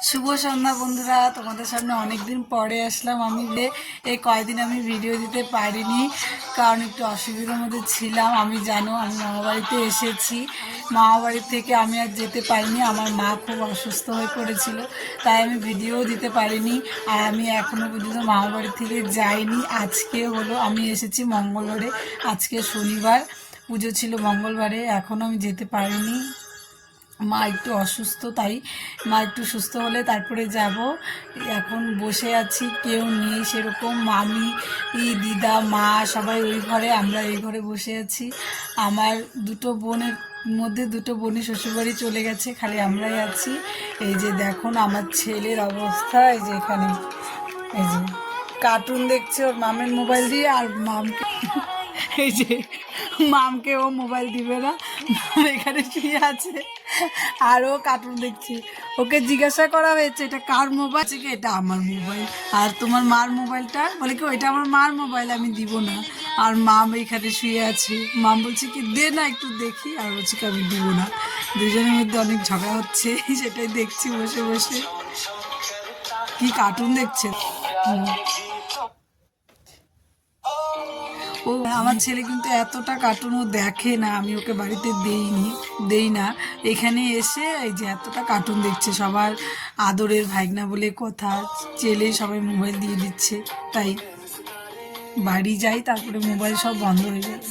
শুভ সন্ধ্যা বন্ধুরা, তোমাদের সামনে অনেকদিন পরে আসলাম। এই কয়েকদিন আমি ভিডিও দিতে পারিনি, কারণ একটু অসুবিধার মধ্যে ছিলাম। আমি মামাবাড়িতে এসেছি। মামাবাড়ি থেকে আমি আর যেতে পারিনি, আমার মা খুব অসুস্থ হয়ে পড়েছিল, তাই আমি ভিডিও দিতে পারিনি। আর আমি এখনও পর্যন্ত মামাবাড়ি থেকে যাইনি। আজকে হলো আমি এসেছি মঙ্গলবারে, আজকে শনিবার, পুজো ছিল মঙ্গলবারে, এখনও আমি যেতে পারিনি। মা একটু অসুস্থ, তাই মা একটু সুস্থ হলে তারপরে যাব। এখন বসে আছি, কেউ নেই সেরকম। মামি, দিদা, মা সবাই ওই ঘরে, আমরা এই ঘরে বসে আছি। আমার দুটো বোনের মধ্যে দুটো বোনই শ্বশুরবাড়ি চলে গেছে, খালি আমরাই আছি। এই যে দেখুন আমার ছেলের অবস্থা, এই যে এখানে এই যে কার্টুন দেখছে ওর মামের মোবাইল দিয়ে। আর মামকে এই যে মামকে ও মোবাইল দিবে না, এখানে শুয়ে আছে আর ও কার্টুন দেখছে। ওকে জিজ্ঞাসা করা হয়েছে এটা কার মোবাইল, কি এটা আমার মোবাইল। আর তোমার মার মোবাইলটা, বলে কি এটা আমার মার মোবাইল, আমি দিব না। আর মাম এখানে শুয়ে আছে, মাম বলছে কি দে না একটু দেখি, আর বলছে কি আমি দিব না। দুজনের মধ্যে অনেক ঝগড়া হচ্ছে, সেটাই দেখছি বসে বসে। কি কার্টুন দেখছে। ও আমার ছেলে কিন্তু এতটা কার্টুন ও দেখে না, আমি ওকে বাড়িতে দেই না। এখানে এসে এই যে এতটা কার্টুন দেখছে, সবার আদরের ভাইগনা বলে কথা, চেলে সবাই মোবাইল দিয়ে দিচ্ছে। তাই বাড়ি যাই, তারপরে মোবাইল সব বন্ধ হয়ে যায়।